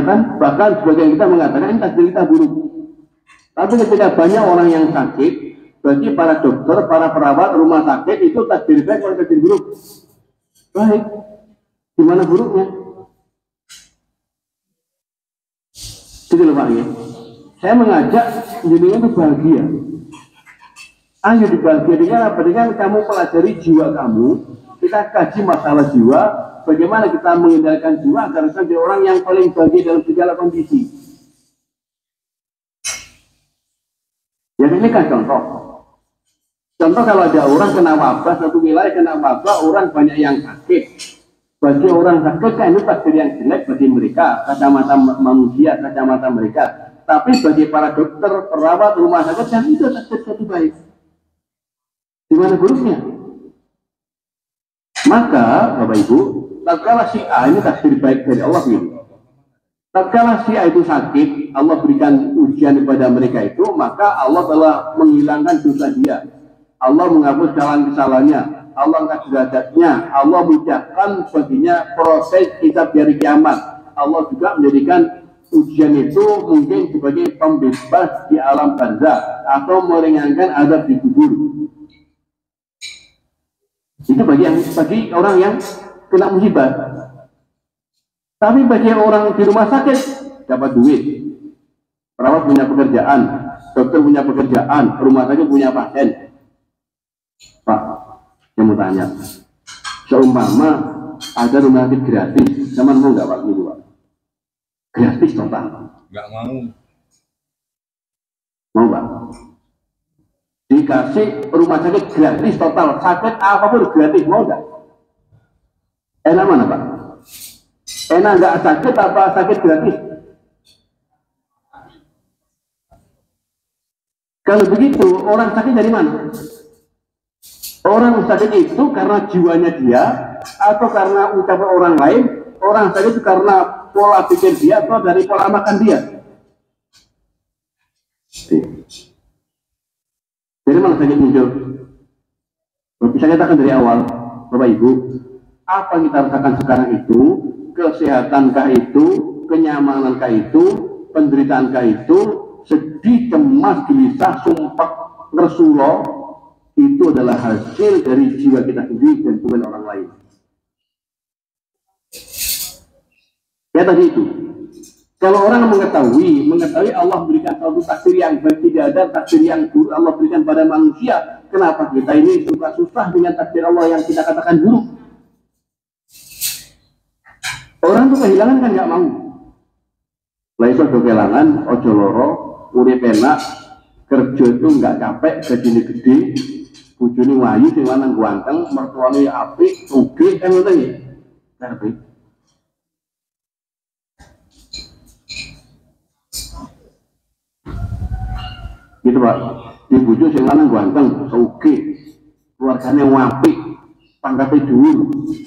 kan bahkan sebagian kita mengatakan ini takdir kita buruk. Tapi ketika banyak orang yang sakit, bagi para dokter, para perawat rumah sakit itu takdir baik atau takdir buruk? Baik. Gimana buruknya? Gitu loh Pak ya. Saya mengajak jenengan itu bahagia. Ayo dibahagia dengan apa? Dengan kamu pelajari jiwa kamu. Kita kaji masalah jiwa. Bagaimana kita mengendalikan jiwa agar kita menjadi orang yang paling bahagia dalam segala kondisi. Jadi ini kan contoh. Contoh kalau ada orang kena wabah, satu wilayah kena wabah, orang banyak yang sakit. Bagi orang sakit kan itu takdir yang jelek bagi mereka, kacamata manusia, kacamata mereka. Tapi bagi para dokter, perawat, rumah sakit, yang itu takdir satu baik. Di mana buruknya? Maka, Bapak Ibu, tatkala si A ini takdir baik dari Allah gitu. Tatkala si A itu sakit, Allah berikan ujian kepada mereka itu, maka Allah telah menghilangkan dosa dia. Allah menghapus kesalahan-kesalahannya, Allah angkat derajatnya, Allah mudahkan baginya proses hisab di hari kiamat. Allah juga menjadikan ujian itu mungkin sebagai pembebas di alam barzakh atau meringankan azab di kubur. Itu bagi orang yang kena musibah. Tapi bagi orang di rumah sakit dapat duit, perawat punya pekerjaan, dokter punya pekerjaan, rumah sakit punya pasien. Pak, saya mau tanya, seumpama ada rumah sakit gratis, zaman mau nggak Pak gitu Pak? Gratis total? Nggak mau. Mau Pak? Dikasih rumah sakit gratis total, sakit apapun gratis, mau nggak? Enak mana Pak? Enak nggak sakit apa sakit gratis? Kalau begitu orang sakit dari mana? Orang sakit itu karena jiwanya dia atau karena ucapan orang lain? Orang sakit itu karena pola pikir dia atau dari pola makan dia? Dari mana sakit muncul? Bisa katakan dari awal, Bapak Ibu, apa yang kita rasakan sekarang itu? Kesehatankah itu? Kenyamanankah itu? Penderitaankah itu? Sedih, cemas, gelisah, sumpah, ngersuloh, itu adalah hasil dari jiwa kita sendiri dan bukan orang lain. Ya tadi itu. Kalau orang mengetahui Allah berikan suatu takdir yang baik, tidak ada takdir yang buruk Allah berikan pada manusia. Kenapa kita ini susah dengan takdir Allah yang kita katakan buruk? Orang tuh kehilangan kan nggak mau. Lah itu kehilangan, ojo loro, urip enak, kerja itu nggak capek, gajinya gede, bojone wayu, sing lanang ganteng, mertuane apik, sugih kan ngoten ya. Karepe. Gitu Pak, di bojo sing lanang ganteng, sugih, keluargane apik, pangkate dhuwur,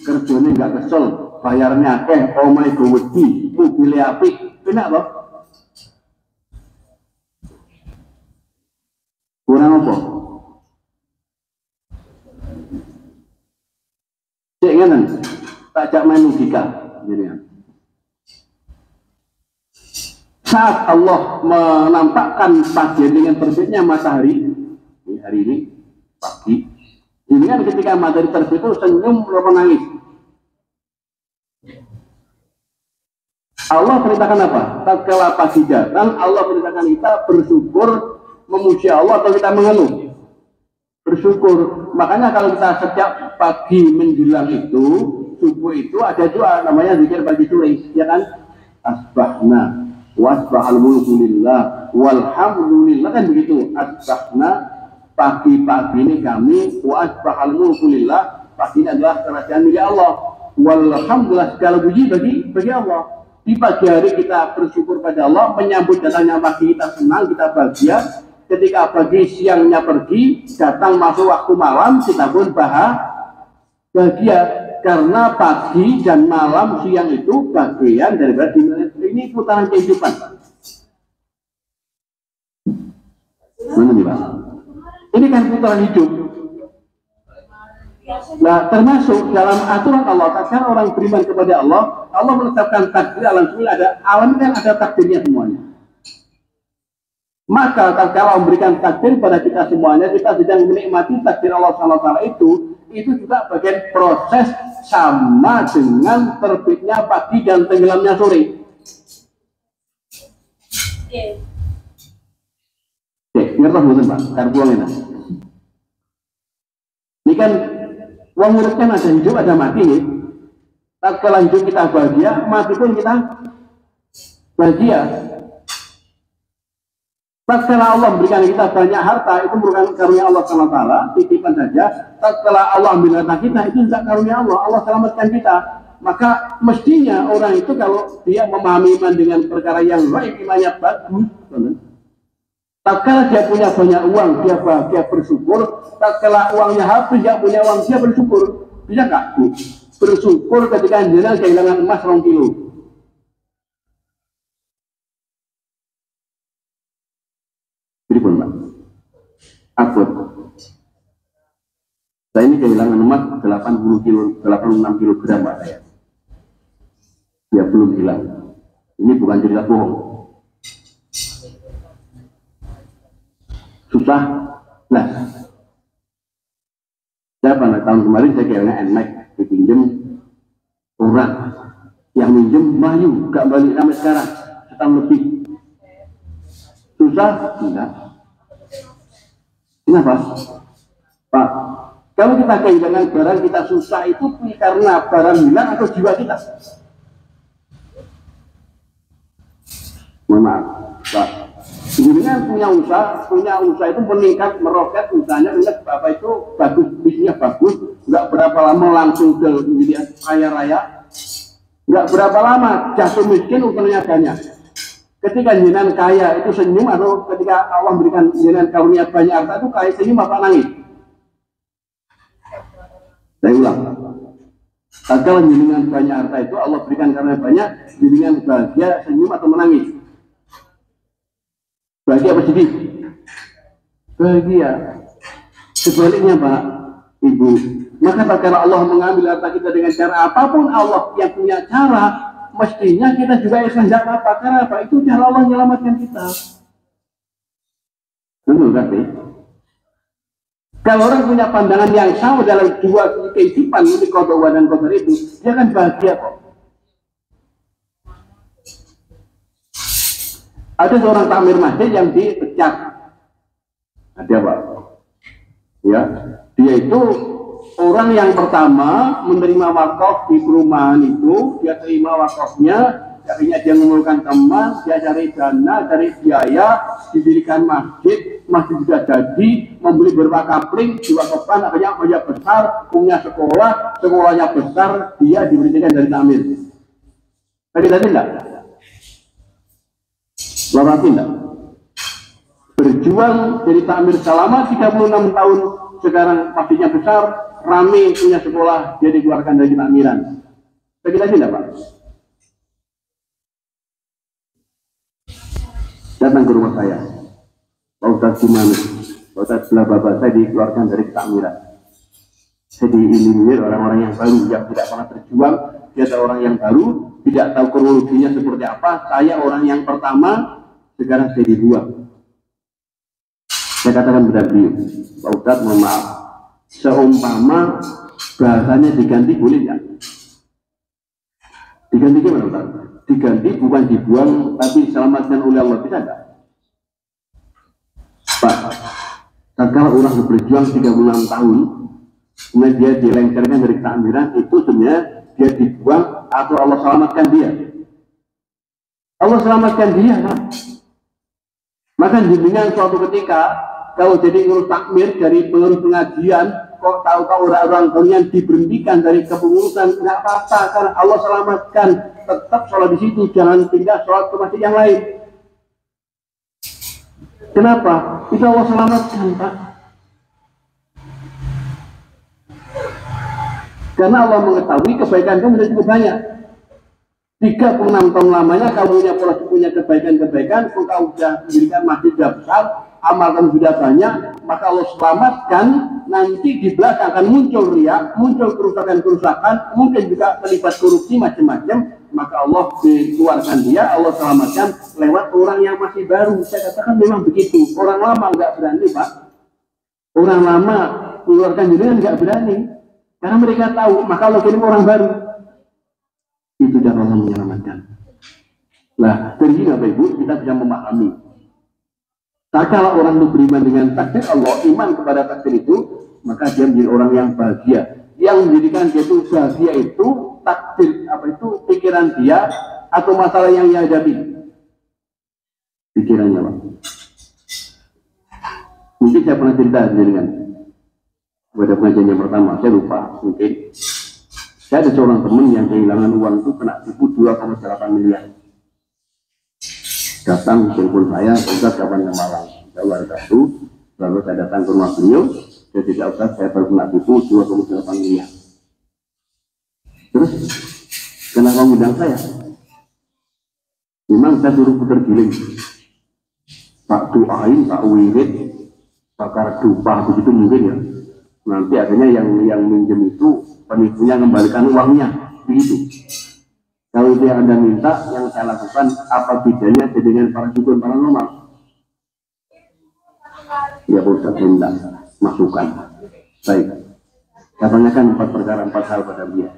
kerjane nggak kesel, bayarnya akeh, omahe gowedi, mobil apik, enak Pak. Kurang apa? Cek ngeten, tak jak main logika jenengan. Saat Allah menampakkan pagi dengan terbitnya matahari, hari ini pagi, ini kan ketika matahari terbit itu senyum atau menangis. Allah perintahkan apa? Tatkala pagi datang, Allah perintahkan kita bersyukur, memuji Allah atau kita mengeluh? Bersyukur. Makanya kalau kita setiap pagi menjelang itu, subuh itu ada doa namanya zikir pagi sore, ya kan? Asbahna wasbahal mulku lillah walhamdulillah, kan begitu. Asbahna, pagi-pagi ini kami, wasbahal mulku lillah, pagi ini adalah kerajaan milik Allah, walhamdulillah, segala puji bagi Allah. Di pagi hari kita bersyukur pada Allah, menyambut datangnya pagi kita senang, kita bahagia. Ketika pagi siangnya pergi, datang masuk waktu malam, kita pun bahagia. Karena pagi dan malam siang itu bagian daripada ini putaran kehidupan. Mana nih Pak? Ini kan putaran hidup. Nah, termasuk dalam aturan Allah, kan orang beriman kepada Allah, Allah menetapkan takdir alam semula, ada alam kan ada takdirnya semuanya. Maka kalau memberikan takdir pada kita semuanya, kita sedang menikmati takdir Allah SWT itu juga bagian proses sama dengan terbitnya pagi dan tenggelamnya sore. Oke, ngerti betul Pak? Karbuang ini. Ini kan uang urutnya ada hidup, ada mati nih. Kalau hidup kita bahagia, mati pun kita bahagia. Tatkala Allah memberikan kita banyak harta, itu merupakan karunia Allah SWT, titipan saja. Tatkala Allah ambil harta kita, itu juga karunia Allah, Allah selamatkan kita. Maka mestinya orang itu kalau dia memahami iman dengan perkara yang baik, imannya bagus. Tatkala dia punya banyak uang, dia bahagia bersyukur. Tatkala uangnya habis, dia punya uang, dia bersyukur. Bisa nggak? Bersyukur ketika jenengan kehilangan emas 2 kilo. Pripun Pak? Akut. Saya ini kehilangan emas 80 kilo, 86 kilogram Pak saya. Ya belum hilang. Ini bukan cerita bohong. Susah. Nah, saya pada tahun kemarin saya kehilangan NMAX, dipinjam orang yang minjem mayu, gak balik sampai sekarang, setahun lebih. Susah? Enggak. Kenapa? Pak, kalau kita kehilangan barang, kita susah itu karena barang hilang atau jiwa kita? Mohon maaf, Pak. Sebenarnya punya usaha itu meningkat, meroket usahanya, ingat Bapak itu bagus, bisnisnya bagus, nggak berapa lama langsung ke kaya raya, nggak berapa lama jatuh miskin, ukurnya banyak. Ketika jenengan kaya itu senyum, atau ketika Allah berikan jenengan karunia banyak harta itu kaya senyum apa nangis? Saya ulang. Kalau jenengan banyak harta itu Allah berikan karunia banyak, jenengan bahagia senyum atau menangis? Bahagia apa sedih? Bahagia. Sebaliknya Pak, Ibu, maka kalau Allah mengambil harta kita dengan cara apapun, Allah yang punya cara, mestinya kita juga ikhlas apa? Karena apa? Itu cara Allah menyelamatkan kita. Betul kan? Kalau orang punya pandangan yang sama dalam dua kehidupan, ini qadha dan qadar itu, dia akan bahagia kok. Ada seorang takmir masjid yang dipecat. Ada Pak. Ya, dia itu orang yang pertama menerima wakaf di perumahan itu. Dia terima wakafnya, akhirnya dia mengumpulkan teman, dia cari dana, cari biaya, didirikan masjid, masjid sudah jadi, membeli beberapa kapling, diwakafkan, akhirnya masjid besar, punya sekolah, sekolahnya besar, dia diberhentikan dari takmir. Tadi enggak? Bapak tidak berjuang dari takmir selama 36 tahun, sekarang masjidnya besar, rame, punya sekolah, dia dikeluarkan dari takmiran. Saya tidak Pak? Datang ke rumah saya, Pak Ustadz gimana? Pak Ustadz sebelah bapak saya dikeluarkan dari takmiran. Saya dieliminir orang-orang yang baru, yang tidak pernah berjuang. Dia ada orang yang baru, tidak tahu kronologinya seperti apa. Saya orang yang pertama, sekarang saya dibuang. Saya katakan kepada beliau, Pak Ustadz mohon maaf, seumpama bahasanya diganti boleh nggak? Diganti gimana Ustadz? Diganti bukan dibuang, tapi diselamatkan oleh Allah, bisa nggak? Pak, kalau orang berjuang 36 tahun, kemudian dia dilengsarkan dari takmiran, itu sebenarnya dia dibuang atau Allah selamatkan dia? Allah selamatkan dia, Pak. Maka jenengan suatu ketika kalau jadi ngurus takmir dari pengurus pengajian, kok tahu-tahu orang-orang kalian diberhentikan dari kepengurusan, nggak apa-apa, karena Allah selamatkan. Tetap sholat di situ, jangan pindah sholat ke masjid yang lain. Kenapa? Itu Allah selamatkan, Pak. Karena Allah mengetahui kebaikan kamu sudah cukup banyak. 36 tahun lamanya kamu punya kebaikan-kebaikan, engkau sudah mendirikan masjid sudah besar, amal kamu sudah banyak, maka Allah selamatkan nanti di belakang akan muncul riya, muncul kerusakan-kerusakan, mungkin juga terlibat korupsi macam-macam, maka Allah dikeluarkan dia, Allah selamatkan lewat orang yang masih baru. Saya katakan memang begitu. Orang lama nggak berani, Pak. Orang lama keluarkan diri nggak berani, karena mereka tahu, maka Allah kirim orang baru. Itu cara Allah menyelamatkan. Nah, dari sini Bapak Ibu kita bisa memahami. Tak kala orang itu beriman dengan takdir Allah, iman kepada takdir itu, maka dia menjadi orang yang bahagia. Yang menjadikan dia itu bahagia itu takdir apa itu pikiran dia atau masalah yang ia hadapi. Pikirannya, Pak. Mungkin saya pernah cerita dengan pada pengajian yang pertama, saya lupa mungkin. Saya ada seorang teman yang kehilangan uang itu kena tipu 2,8 miliar. Datang telepon saya, Ustaz kapan ke Malang? Saya luar itu, lalu saya datang ke rumah beliau, saya tidak Ustaz, saya baru kena tipu 2,8 miliar. Terus, kenapa undang saya? Memang saya suruh putar giling, Pak doain, Pak wirid, bakar dupa, begitu mungkin ya. Nanti akhirnya yang minjem itu penipunya kembalikan uangnya, begitu. Kalau dia Anda minta, yang saya lakukan apa bedanya dengan para dukun paranormal? Ya Ustaz, saya minta masukan. Baik. Saya tanyakan 4 perkara, 4 hal pada dia.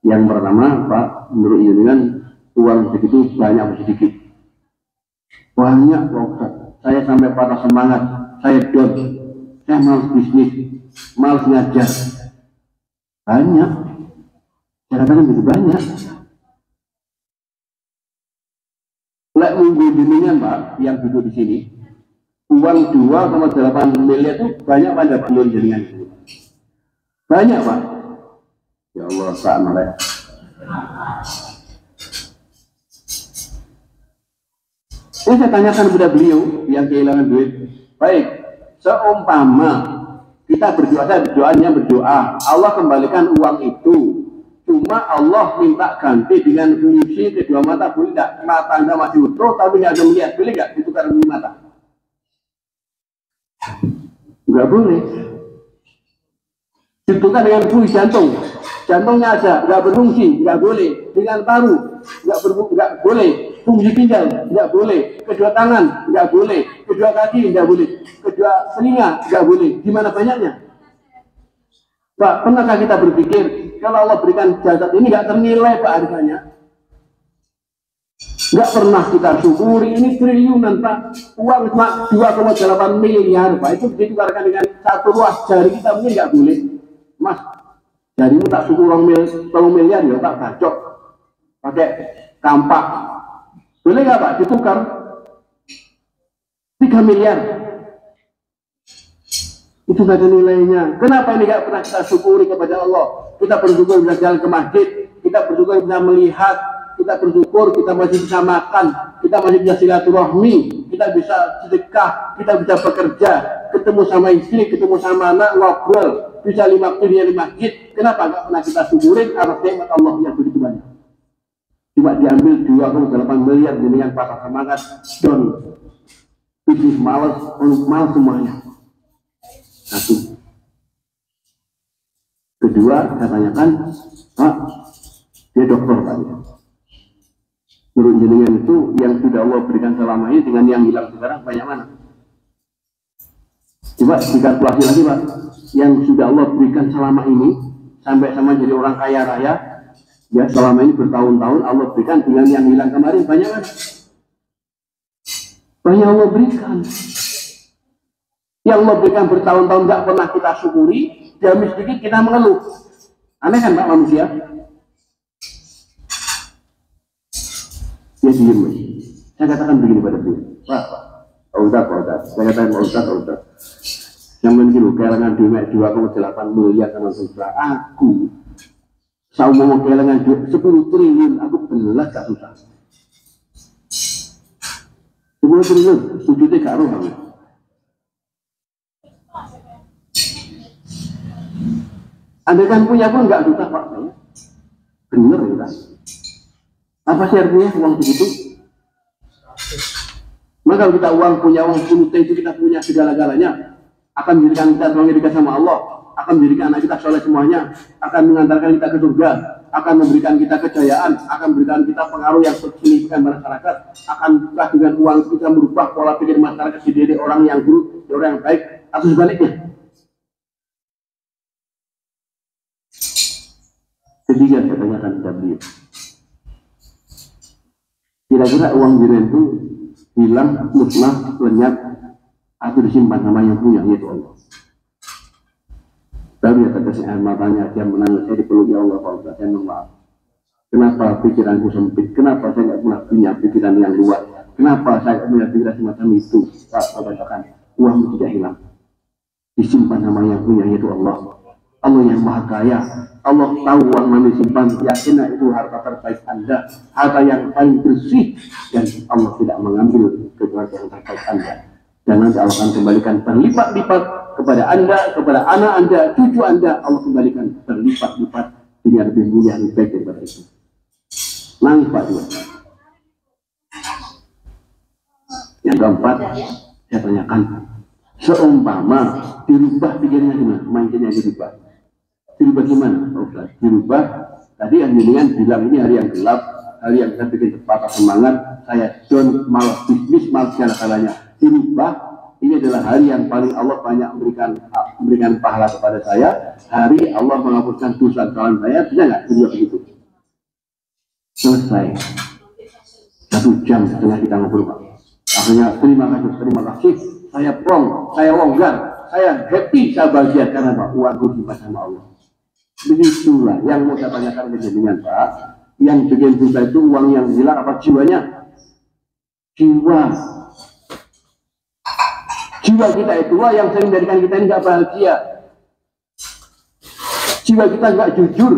Yang pertama, Pak, menurut dengan uang segitu banyak atau sedikit? Banyak, Pak Ustaz. Saya sampai patah semangat, saya down, saya malas bisnis, malas ngajar. Banyak. Saya katakan begitu banyak. Lek minggu jenengan Pak, yang duduk di sini, uang 2,8 miliar itu banyak pada Pak Nur jenengan. Banyak Pak. Ya Allah, Pak Malek. Ini saya tanyakan kepada beliau yang kehilangan duit. Baik, seumpama kita berdoa, saya berdoa, Allah kembalikan uang itu. Cuma Allah minta ganti dengan fungsi kedua mata, boleh tidak? Mata Anda masih utuh, tapi nggak ada melihat, boleh nggak? Itu karena mata. Nggak boleh. Ditukar dengan fungsi jantung, jantungnya ada, nggak berfungsi, nggak boleh. Dengan paru, nggak boleh. Fungsi ginjal, nggak boleh. Kedua tangan, nggak boleh. Kedua kaki, nggak boleh. Kedua telinga, nggak boleh. Gimana banyaknya? Pak, pernahkah kita berpikir kalau Allah berikan jasad ini nggak ternilai Pak harganya? Nggak pernah kita syukuri, ini triliunan Pak. Uang cuma 2,8 miliar Pak, itu ditukarkan dengan 1 ruas jari kita mungkin nggak boleh. Mas, jarimu tak syukur 1 miliar ya tak bacok pakai kampak. Boleh nggak Pak ditukar 3 miliar? Itu gak ada nilainya. Kenapa ini gak pernah kita syukuri kepada Allah? Kita bersyukur bisa jalan ke masjid, kita bersyukur bisa melihat, kita bersyukur kita masih bisa makan, kita masih bisa silaturahmi, kita bisa sedekah, kita bisa bekerja, ketemu sama istri, ketemu sama anak, ngobrol, bisa 5 waktu di masjid. Kenapa gak pernah kita syukurin atas nikmat Allah yang begitu banyak? Cuma diambil 2,8 miliar dengan patah semangat, don, bisnis malas semuanya. Satu. Kedua, saya tanyakan, Pak, dia dokter Pak. Menurut jenengan itu yang sudah Allah berikan selama ini dengan yang hilang sekarang banyak mana? Coba dikalkulasi lagi Pak, yang sudah Allah berikan selama ini sampai sama jadi orang kaya raya, ya selama ini bertahun-tahun Allah berikan dengan yang hilang kemarin banyak mana? Banyak Allah berikan. Yang Allah berikan bertahun-tahun nggak pernah kita syukuri, jamin sedikit kita mengeluh. Aneh kan Pak manusia? Dia diem. Saya katakan begini pada dia, Pak Ustaz. Saya katakan Pak Ustaz. Yang mungkin kehilangan duit 2,8 miliar sama susah. Aku saya mau kehilangan duit 10 triliun, aku belas gak susah. 10 triliun, wujudnya gak roh. Anda kan punya pun nggak susah Pak saya. Bener ya. Apa sih artinya uang segitu? Maka kalau kita punya uang 10 T itu kita punya segala-galanya. akan menjadikan kita terlalu dekat sama Allah, akan menjadikan anak kita soleh semuanya, akan mengantarkan kita ke surga, akan memberikan kita kejayaan, akan memberikan kita pengaruh yang signifikan masyarakat, akankah dengan uang kita merubah pola pikir masyarakat jadi orang yang buruk, jadi orang yang baik, atau sebaliknya? Ketiga saya tanyakan kepada beliau, kira-kira uang jiran itu hilang, musnah, lenyap, atau disimpan sama yang punya, yaitu Allah. Baru ya tetes air matanya, dia menangis, saya dipeluk ya Allah, kalau saya maaf. Kenapa pikiranku sempit? Kenapa saya nggak pernah punya pikiran yang luas? Kenapa saya nggak punya pikiran semacam itu? Saya katakan, uang itu tidak hilang, disimpan sama yang punya, yaitu Allah. Allah yang maha kaya. Allah tahu uang mana disimpan, yakin itu harta terbaik Anda, harta yang paling bersih, dan Allah tidak mengambil kecuali yang terbaik Anda. Dan nanti Allah akan kembalikan berlipat-lipat kepada Anda, kepada anak Anda, cucu Anda, Allah kembalikan berlipat-lipat, ini lebih mulia, lebih baik daripada itu. Nangis Pak juga. Yang keempat, saya tanyakan, seumpama dirubah pikirannya gimana? Mindsetnya dirubah. Dirubah gimana? Oh, dirubah. Tadi yang dengan bilang ini hari yang gelap, hari yang saya bikin patah semangat, saya down, malas bisnis, malas segala-galanya. Dirubah, ini adalah hari yang paling Allah banyak memberikan pahala kepada saya. Hari Allah menghapuskan dosa kesalahan saya, bisa nggak dirubah begitu? Selesai. 1 jam setengah kita ngobrol Pak. Akhirnya terima kasih, saya plong, saya longgar, saya happy, saya bahagia karena Pak, uangku disimpan sama Allah. Begitulah yang mau saya tanyakan dengan Pak, yang bikin dosa itu uang yang hilang apa jiwanya? Jiwa kita itulah yang sering menjadikan kita ini nggak bahagia. Jiwa kita nggak jujur.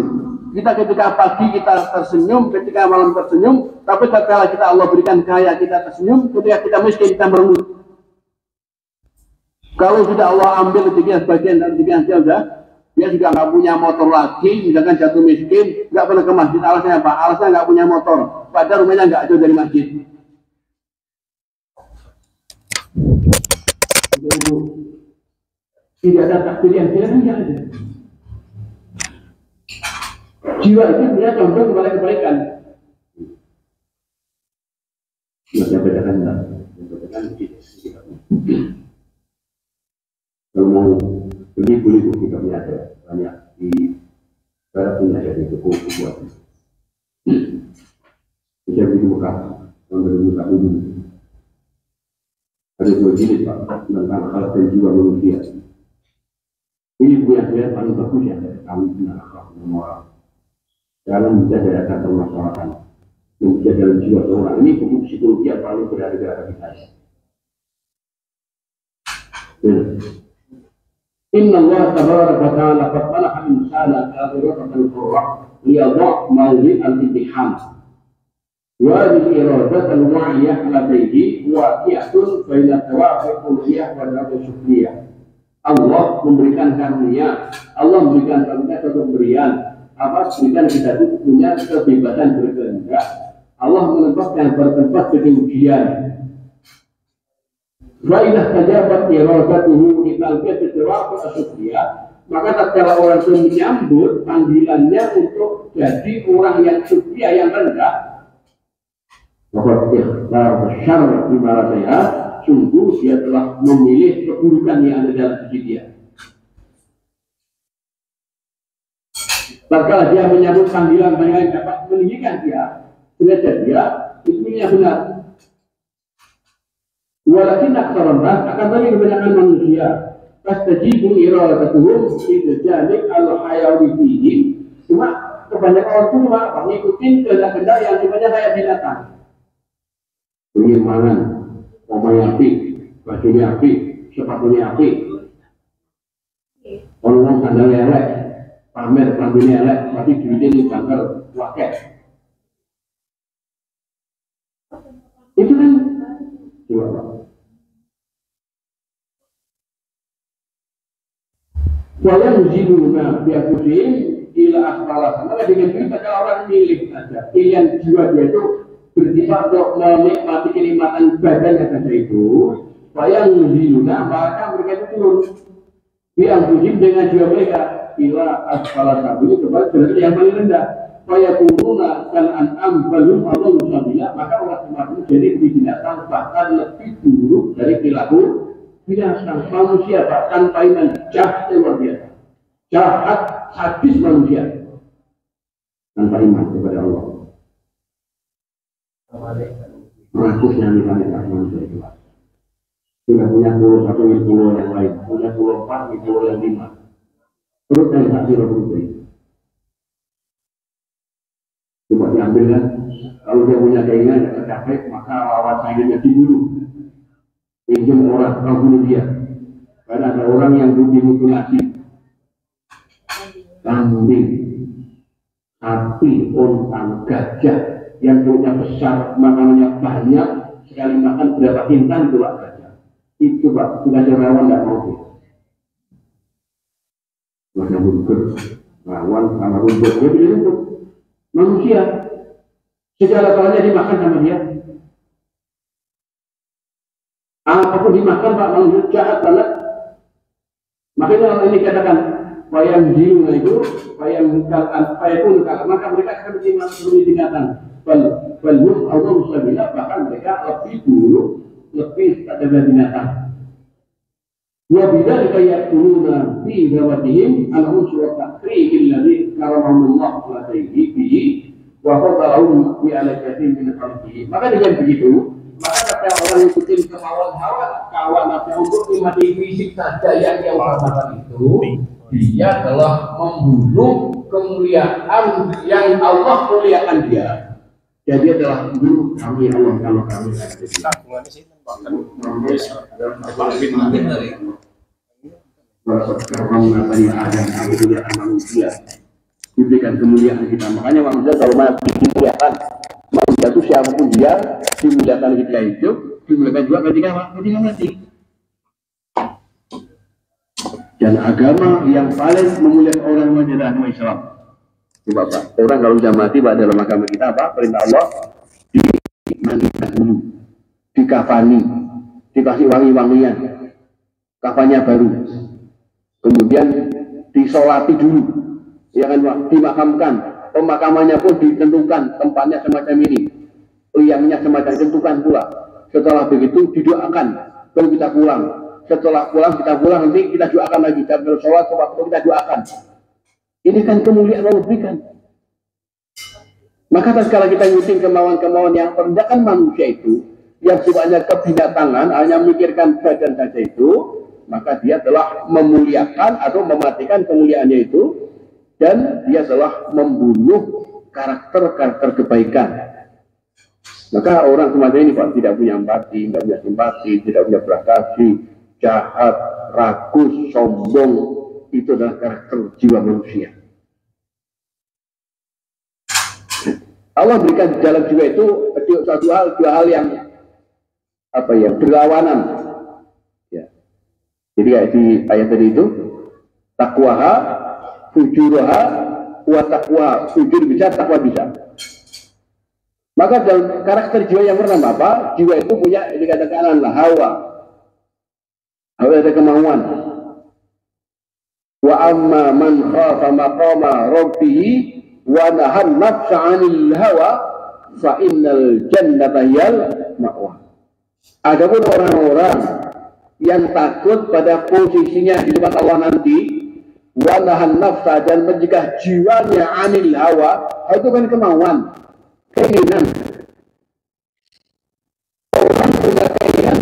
Kita ketika pagi kita tersenyum, ketika malam tersenyum, tapi ketika kita Allah berikan kaya kita tersenyum, ketika kita miskin kita merengut. Kalau sudah Allah ambil rezekinya sebagian dan rezekinya sudah, dia juga nggak punya motor lagi, misalkan jatuh miskin, nggak pernah ke masjid. Alasannya apa? Alasannya nggak punya motor, padahal rumahnya nggak jauh dari masjid. Tidak ada takdir yang tidak ada. Jiwa itu punya contoh kepada kebaikan. Saya bedakan enggak? Kalau mau beli boleh kita punya ada banyak di barat punya ada di toko buat. Bisa beli buka, membeli buka dulu. Ada 2 jilid Pak tentang akhlak dan jiwa manusia. Ini buku yang saya paling bagus ya dari kami tentang akhlak dan moral. Dalam menjaga kata masyarakat, menjaga dalam jiwa seorang. Ini buku psikologi yang paling berharga bagi saya. Inna Allah tabaraka wa ta'ala qad khalaqa al-insana qadiratan qurra liyadha' mawdi' al-imtihan. Wa al-iradat al-wa'iyah ladaihi waqi'atun baina tawafiq uluhiyah wa tawafiq syukriyah. Allah memberikan karunia, Allah memberikan karunia satu pemberian, apa memberikan kita itu punya kebebasan berkehendak. Allah menempatkan bertempat ketinggian. Wa idza tajabat iradatuhu litalqati tawafiq syukriyah, maka tatkala orang itu menyambut panggilannya untuk jadi orang yang syukriyah yang rendah, bahwa ikhtar syarr di baratnya, sungguh dia telah memilih keburukan yang ada dalam diri dia. Tatkala dia menyambut panggilan yang dapat meninggikan dia, sudah dia itu yang benar. Walakin aktsarun nas, akan tetapi kebanyakan manusia tastajibu iradatuhum fi jalib al-hayawi fihi. Cuma kebanyakan orang itu cuma mengikuti kehendak-kehendak yang sifatnya kayak binatang. Ingin mangan, ngomongnya api, bajunya api, sepatunya api, ngomong sandal elek, pamer rambutnya elek, tapi duitnya ini bangkel wakil. Itu kan coba. Saya muziluna biakudim ila asmalah. Maka dengan kita kalau orang milih saja, pilihan jiwa dia itu bersifat untuk menikmati kenikmatan badannya saja itu, Bayang hiluna, maka mereka itu turun. Yang bujim dengan jiwa mereka ila asfala sabili kepada derajat yang paling rendah. Fayakununa kal an'am balum Allah sabila, maka orang semacam jadi di binatang bahkan lebih buruk dari perilaku binatang. Manusia bahkan iman jahat luar biasa. Jahat sadis manusia tanpa iman kepada Allah. Rakusnya misalnya manusia itu. Sudah punya pulau satu, pulau yang lain, punya pulau 4, pulau yang 5. Terus yang tak diroboti. Coba diambil kan, kalau dia punya keinginan yang tercapai, maka lawan saingannya dibunuh. Pinjam orang, kau bunuh dia. Karena ada orang yang dimutilasi. Kambing, sapi, unta, gajah yang punya besar, makanannya banyak, sekali makan berapa intan itu gajah. Itu Pak, sudah rawan tidak mau dia. Maka burger, rawan sama rumput, dia pilih rumput. Manusia, segala galanya dimakan sama dia. Apapun dimakan Pak, manusia jahat banget. Makanya orang ini katakan, wayang jiwa itu, wayang pun maka mereka akan menjadi tingkatan. Balhum Allah Subhanahu bahkan mereka lebih buruk, lebih pada binatang. Wa bidzalika yaquluna fi zawatihim al-unsur at-takrih alladhi karamahullah alaihi bihi wa fadalahum bi ala katsir min khalqihi. Maka dengan begitu, maka kata orang ikutin kemauan hawa kawan nafsu untuk nikmati fisik saja yang dia utamakan itu, dia telah membunuh kemuliaan yang Allah muliakan dia. Jadi dia telah membunuh kami Allah kalau kami ada di sini. Manusia diberikan kemuliaan kita. Makanya manusia kalau mati dimuliakan. Manusia itu siapapun dia dimuliakan ketika hidup, dimuliakan juga ketika mati. Dan agama yang paling memuliakan orang adalah agama Islam. Coba Pak, orang kalau sudah mati Pak dalam agama kita apa? Perintah Allah dimandikan dulu, dikafani, dikasih wangi-wangian, kafannya baru, kemudian disolati dulu, ya kan, dimakamkan, pemakamannya pun ditentukan tempatnya semacam ini, liangnya semacam ditentukan pula. Setelah begitu didoakan, baru kita pulang. Setelah kita pulang nanti kita doakan lagi, kita bersolat, kita doakan. Ini kan kemuliaan Allah berikan. Maka tatkala kita ngikutin kemauan-kemauan yang merendahkan manusia itu, yang sifatnya kebinatangan, hanya memikirkan badan saja itu, maka dia telah memuliakan atau mematikan kemuliaannya itu, dan dia telah membunuh karakter-karakter kebaikan. Maka orang semacam ini Pak tidak punya empati, tidak punya simpati, tidak punya belas kasih, jahat, rakus, sombong, itu adalah karakter jiwa manusia. Allah berikan dalam jiwa itu dua hal yang berlawanan. Ya. Jadi kayak di ayat tadi itu, takwaha, fujuraha, wa takwa, fujur bisa, takwa bisa. Maka dalam karakter jiwa yang pertama apa? Jiwa itu punya dikatakan hawa. Hawa ada kemauan. Wa amma man khafa maqama rabbih wa nahan nafsa 'anil hawa fa innal jannata hiyal ma'wa. Adapun orang-orang yang takut pada posisinya di tempat Allah nanti, wa nahan nafsa, dan mencegah jiwanya 'anil hawa, itu kan kemauan, keinginan. Orang punya keinginan.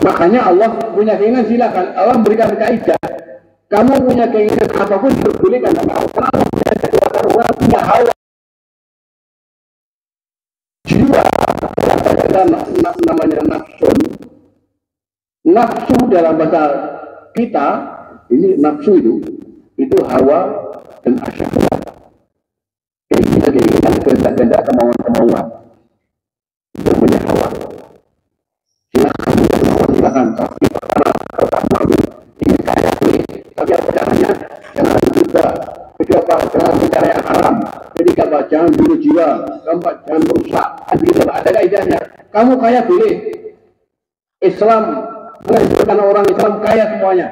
Makanya Allah punya keinginan, silakan. Allah memberikan kaidah. Kamu punya keinginan apapun diperbolehkan sama Allah. Karena Allah punya kekuatan, orang punya hawa. Jiwa namanya nafsu. Nafsu dalam bahasa kita ini nafsu itu hawa dan asyahwat. Keinginan, kehendak, kemauan. Itu punya hawa. Silakan, tapi pertama ini saya boleh, tapi apa caranya? Jangan juga, kedua jangan bicara yang haram. Jadi Ketiga, Pak, jangan bunuh jiwa. Keempat, jangan merusak. Gitu, Pak. Ada kaidahnya. Kamu kaya boleh. Islam mengajarkan orang Islam kaya semuanya.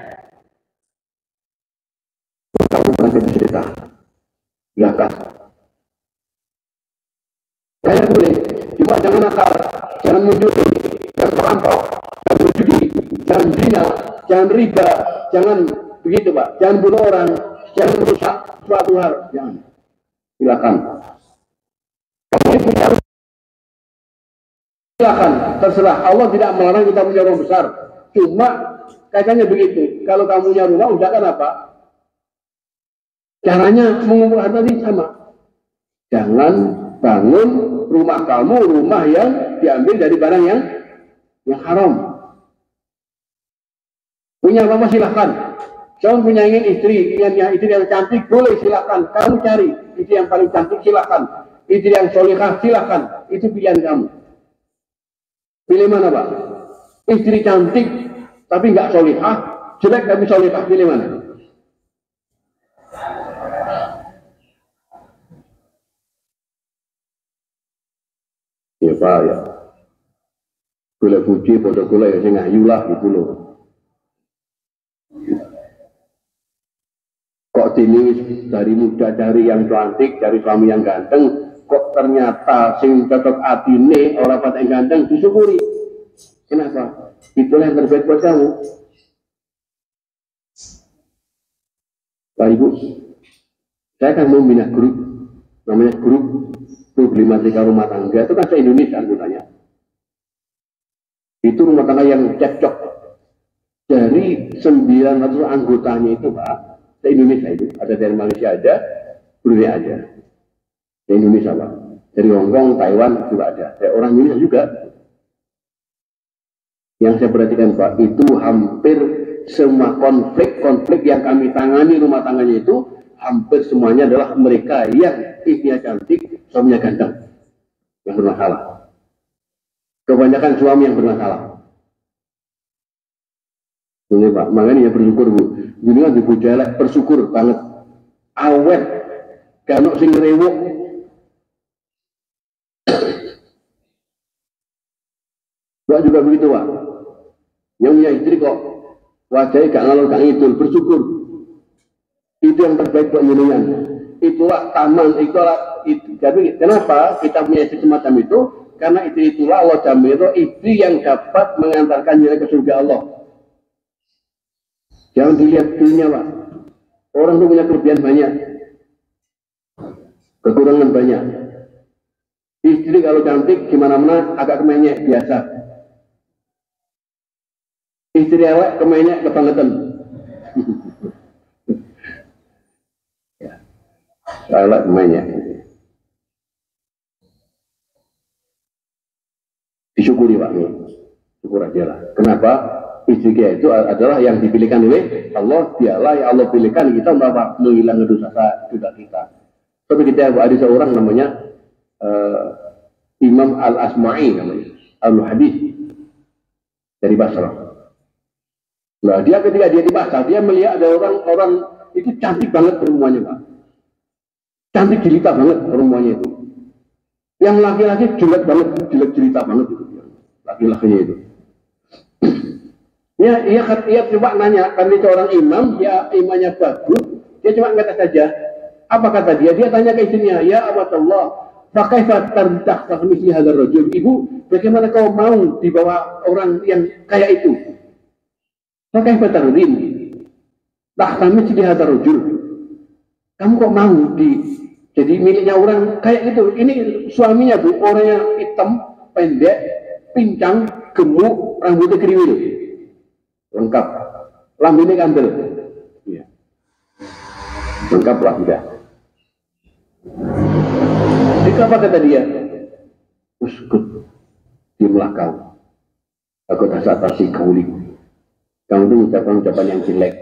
Kamu berangkat cerita. Silakan. Kaya boleh. Cuma jangan nakal, jangan mencuri, jangan merampok, jangan berjudi, jangan zina, jangan riba, jangan begitu, Pak. Jangan bunuh orang, jangan merusak suatu hal. Jangan. Silakan. Kamu punya, silakan, terserah. Allah tidak melarang kita punya rumah besar. Cuma kaitannya begitu. Kalau kamu punya rumah, usahakan apa? Caranya mengumpulkan tadi sama. Jangan bangun rumah kamu, rumah yang diambil dari barang yang haram. Punya apa silahkan. Jangan punya ingin istri, yang istri yang cantik boleh silahkan. Kamu cari istri yang paling cantik silahkan. Istri yang solihah silahkan. Itu pilihan kamu. Pilih mana, Pak? Istri cantik tapi nggak solihah, jelek tapi solihah, pilih mana? Ya Pak, ya. Gula puji, bodoh gula ya saya ngayu lah gitu loh. Kok sini dari muda cari yang cantik, cari suami yang ganteng, kok ternyata sing cocok atine orang patah yang ganteng, disyukuri. Kenapa? Itulah yang terbaik buat kamu. Pak Ibu, saya akan membina grup, namanya grup problematika rumah tangga. Itu kan se-Indonesia anggotanya. Itu rumah tangga yang cekcok. Dari 900 anggotanya itu, Pak, se-Indonesia itu. Ada dari Malaysia ada, Brunei ada. Se-Indonesia, Pak. Dari Hongkong, Taiwan juga ada. Dari orang Indonesia juga. Yang saya perhatikan, Pak, itu hampir semua konflik yang kami tangani rumah tangganya itu, hampir semuanya adalah mereka yang istrinya cantik, suaminya ganteng, yang bermasalah. Kebanyakan suami yang bermasalah. Ini Pak, makanya ya bersyukur Bu. Jadi kan ibu jelek bersyukur banget. Awet, kanok sing rewok. Pak juga begitu Pak. Yang punya istri kok wajahnya gak ngalor gak ngidul, bersyukur. Itu yang terbaik buat jenengan. Itulah taman, itulah itu. Jadi kenapa kita punya istri semacam itu? Karena itulah Allah jamin istri yang dapat mengantarkan jenengan ke surga Allah. Jangan dilihat dunia, Pak. Orang itu punya kelebihan banyak, kekurangan banyak. Istri kalau cantik gimana-mana agak kemenyek biasa. Istri elek kemenyek kebangetan. Elek kemenyek. Disyukuri Pak, syukur aja lah. Kenapa? Istri kita itu adalah yang dipilihkan oleh Allah. Dialah yang Allah pilihkan kita untuk menghilangkan dosa kita. Tapi kita ada seorang namanya Imam Al-Asma'i namanya, Al-Hadis dari Basrah. Nah dia ketika dia di Basrah dia melihat ada orang itu cantik banget perempuannya Pak. Cantik jelita banget perempuannya itu. Yang laki-laki jelek banget, jelek jelita banget itu. Laki-lakinya itu. Ia coba nanya, kan dia seorang imam, dia imannya bagus, dia cuma kata saja. Apa kata dia? Dia tanya ke istrinya, ya Abatullah, fakaifa tardah misli hadzal rajul. Ibu, bagaimana kau mau dibawa orang yang kaya itu? Fakaifa tardin tahta misli hadzal rajul. Kamu kok mau jadi miliknya orang kaya itu? Ini suaminya Bu, orangnya hitam, pendek, pincang, gemuk, rambutnya kriwil. Lengkap, lambungnya kandel, ya. Lengkap lah udah. Jadi apa kata dia? Uskut, diamlah kau. Aku tasatasi kaulik. Kamu itu mengucapkan ucapan yang jelek.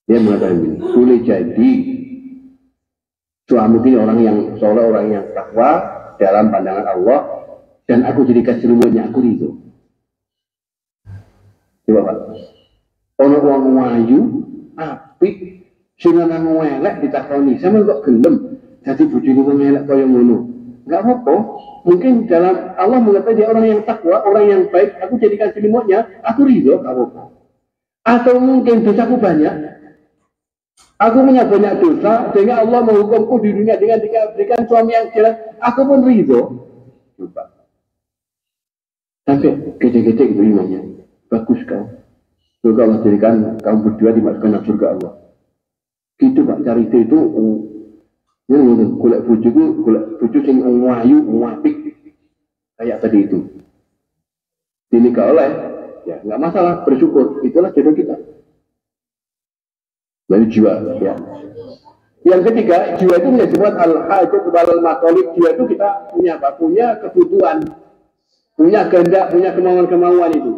Dia mengatakan ini, boleh jadi suami ini orang yang soleh, orang yang takwa dalam pandangan Allah, dan aku jadi kasih rumahnya aku itu. Coba Pak, ono wong wayu, apik, sinan elek ditakoni, sama kok gelem Jadi bujuni mengelak kau yang ngono. Enggak apa-apa. Mungkin dalam Allah mengatakan dia orang yang takwa, orang yang baik. Aku jadikan selimutnya, aku ridho, enggak apa-apa. Atau mungkin dosaku banyak. Aku punya banyak dosa, sehingga Allah menghukumku di dunia dengan diberikan suami yang jelas. Aku pun ridho. Coba. Sampai gede-gede gitu imannya. Bagus kau. Semoga Allah jadikan kamu berdua dimasukkan surga Allah. Gitu Pak, cari itu ini golek bojo sing wayu, apik. Kayak tadi itu. Ini gak oleh, ya nggak masalah, bersyukur. Itulah jodoh kita. Lalu jiwa, ya. Yang ketiga, jiwa itu disebut al-hajat wal matolib. Jiwa itu kita punya apa? Punya kebutuhan, punya kehendak, punya kemauan-kemauan itu.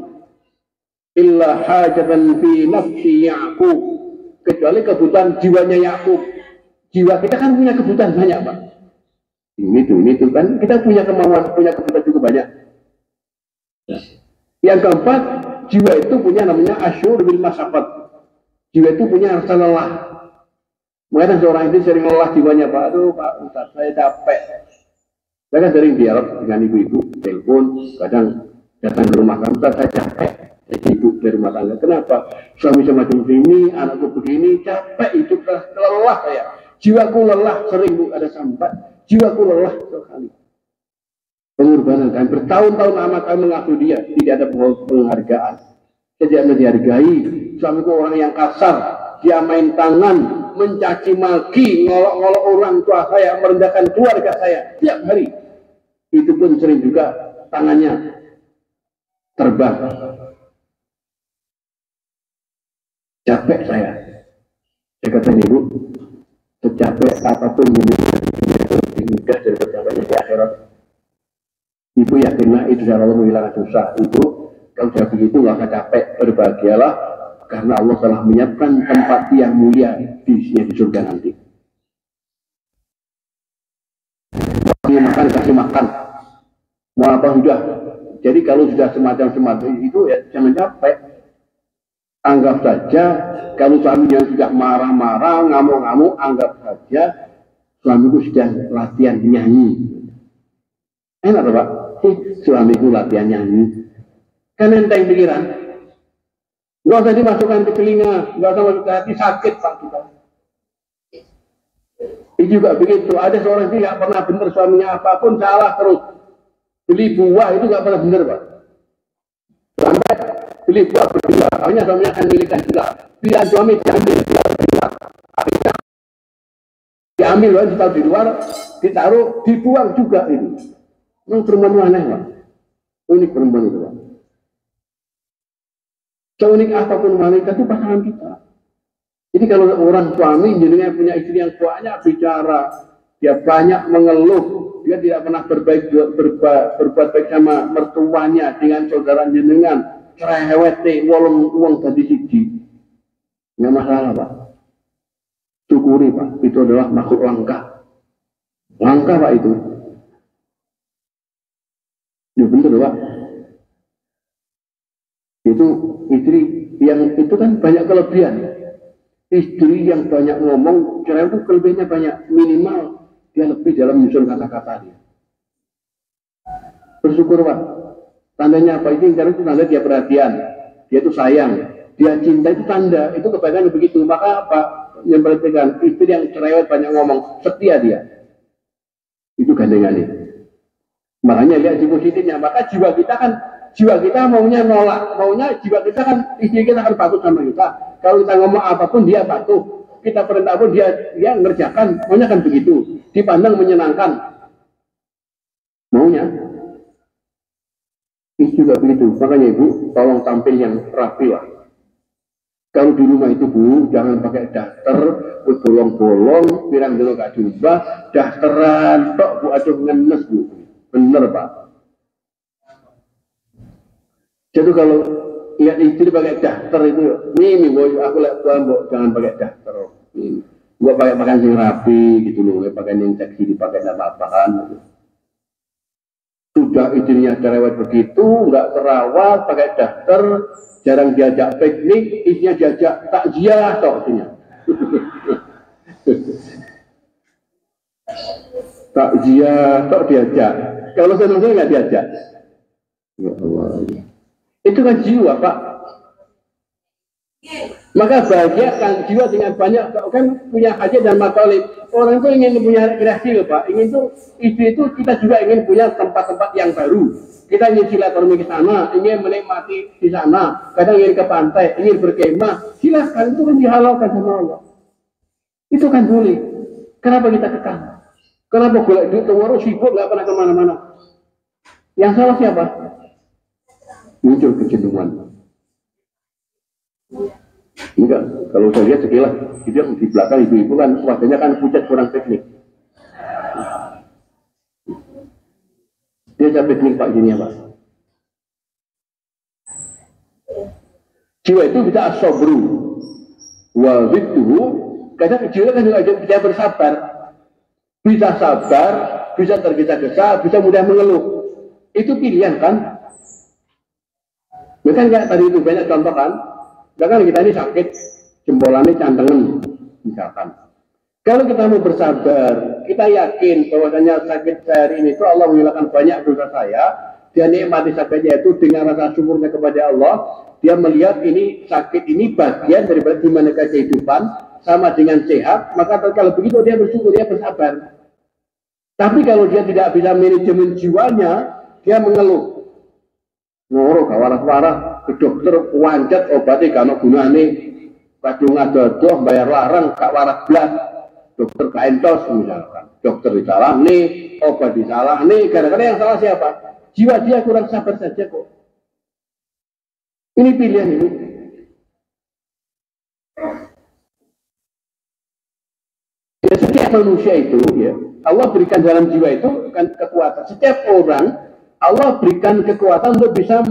Illa hajatan fi nafsi Ya'qub, kecuali kebutuhan jiwanya Ya'qub. Jiwa kita kan punya kebutuhan banyak, Pak. Ini tuh kan kita punya kemauan, punya kebutuhan juga banyak. Yang keempat, jiwa itu punya namanya asyur bil masyaqat. Jiwa itu punya rasa lelah. Makanya seorang itu sering lelah jiwanya, Pak. Aduh Pak Ustaz, saya capek. Saya kan sering dialog dengan ibu-ibu, telepon, kadang datang ke rumah kami, saya capek. Jadi ibu dari rumah tangga, kenapa? Suami semacam ini, anakku begini, capek hidup, lelah saya. Jiwaku lelah, sering Bu ada sambat. Jiwaku lelah sekali. Pengorbanan kan bertahun-tahun lama kami mengaku dia, tidak ada penghargaan. Tidak dihargai. Suamiku orang yang kasar, dia main tangan, mencaci maki, ngolok-ngolok orang tua saya, merendahkan keluarga saya tiap hari. Itu pun sering juga tangannya terbang. Capek saya. Saya kata ibu, secapek apapun ini lebih mudah dari pencapaian di akhirat. Ibu yakinlah itu cara Allah menghilangkan dosa. Itu kalau sudah begitu nggak usah capek, berbahagialah karena Allah telah menyiapkan tempat yang mulia di surga nanti. Kasih makan, mau apa sudah. Jadi kalau sudah semacam itu ya jangan capek. Anggap saja kalau suaminya sudah marah-marah, ngamuk-ngamuk, anggap saja suamiku sedang latihan nyanyi. Enak Pak? Suamiku latihan nyanyi. Kan enteng pikiran. Nggak usah dimasukkan ke telinga, nggak usah masuk ke hati, sakit Pak kita. Ini juga begitu. Ada seorang yang nggak pernah benar suaminya apapun salah terus. Beli buah itu nggak pernah benar Pak. Sampai beli buah berdua, akhirnya suaminya akan milihkan juga. Pilihan suami diambil juga. Akhirnya diambil loh, ditaruh di luar, ditaruh, dibuang juga ini. Memang perempuan aneh Pak. Unik perempuan itu Pak. Seunik apapun wanita itu pasangan kita. Jadi kalau orang suami jadinya punya istri yang banyak bicara, dia banyak mengeluh, dia tidak pernah berbuat baik sama mertuanya dengan saudara jenengan, cerewete, uang tadi siji, nggak masalah Pak. Syukuri Pak, itu adalah makhluk langka, Pak itu. Ya bener Pak. Itu istri yang itu kan banyak kelebihan. Istri yang banyak ngomong, cerewet itu kelebihannya banyak, minimal dia lebih dalam menyusun kata-kata dia. Bersyukur Pak. Tandanya apa? Itu karena itu tanda dia perhatian, dia itu sayang, dia cinta itu tanda, itu kebanyakan begitu. Maka apa? Yang perhatikan istri yang cerewet banyak ngomong, setia dia. Itu gandengannya. Makanya lihat si positifnya. Maka jiwa kita maunya nolak, maunya jiwa kita kan istri kita akan patuh sama kita. Kalau kita ngomong apapun dia patuh, kita perintah pun dia ngerjakan, maunya kan begitu, dipandang menyenangkan, maunya. Itu juga begitu. Makanya Ibu, tolong tampil yang rapi lah. Kalau di rumah itu Bu, jangan pakai daster, bolong-bolong, pirang dulu gak jubah, dasteran, tok Bu, aduh ngenes Bu. Bener Pak. Jadi kalau lihat istri pakai daster itu, ini boy, aku lihat tuan Bu, jangan pakai daster. Gua pakai pakaian yang rapi gitu loh, pakaian yang seksi dipakai apa-apaan. Sudah istrinya cerewet begitu, nggak terawat, pakai daster, jarang diajak piknik, istrinya diajak takziah toh istrinya. takziah kok diajak. Kalau senang-senang nggak diajak. Ya Allah. Itu kan jiwa, Pak. Maka bahagiakan jiwa dengan banyak, kan punya hajat dan matolib. Orang itu ingin punya rekreasi loh, Pak. Ingin tuh itu kita juga ingin punya tempat-tempat yang baru. Kita ingin silaturahmi ke sana, ingin menikmati di sana, kadang ingin ke pantai, ingin berkemah. Silakan, itu kan dihalalkan sama Allah. Itu kan boleh. Kenapa kita kekang? Kenapa golek duit warung sibuk nggak pernah kemana-mana? Yang salah siapa? Muncul kejenuhan. Enggak, kalau saya lihat sekilas, dia di belakang ibu-ibu kan wajahnya kan pucat kurang teknik. Dia ada teknik Pak gini ya Pak. Jiwa itu bisa asobru, wabituhu. Kadang jiwa kan juga bisa bersabar, bisa sabar, bisa tergesa-gesa, bisa mudah mengeluh. Itu pilihan kan? Bukan nggak tadi itu banyak contoh kan? Bahkan kita ini sakit, jempolannya cantengan, misalkan. Kalau kita mau bersabar, kita yakin bahwasanya sakit saya hari ini itu Allah menghilangkan banyak dosa saya, dia nikmati sakitnya itu dengan rasa syukurnya kepada Allah, dia melihat ini sakit ini bagian daripada gimana kehidupan, sama dengan sehat, maka kalau begitu dia bersyukur, dia bersabar. Tapi kalau dia tidak bisa manajemen jiwanya, dia mengeluh. Ngoro gak waras-waras, ke dokter wancat obatnya gak ada gunanya, kadung ngadodoh bayar larang gak waras belas, dokter gak entos misalkan, dokter disalah nih, obat disalah nih, kadang-kadang yang salah siapa? Jiwa dia kurang sabar saja kok. Ini pilihan ini. Ya, setiap manusia itu ya, Allah berikan dalam jiwa itu kan kekuatan. Setiap orang Allah berikan kekuatan untuk bisa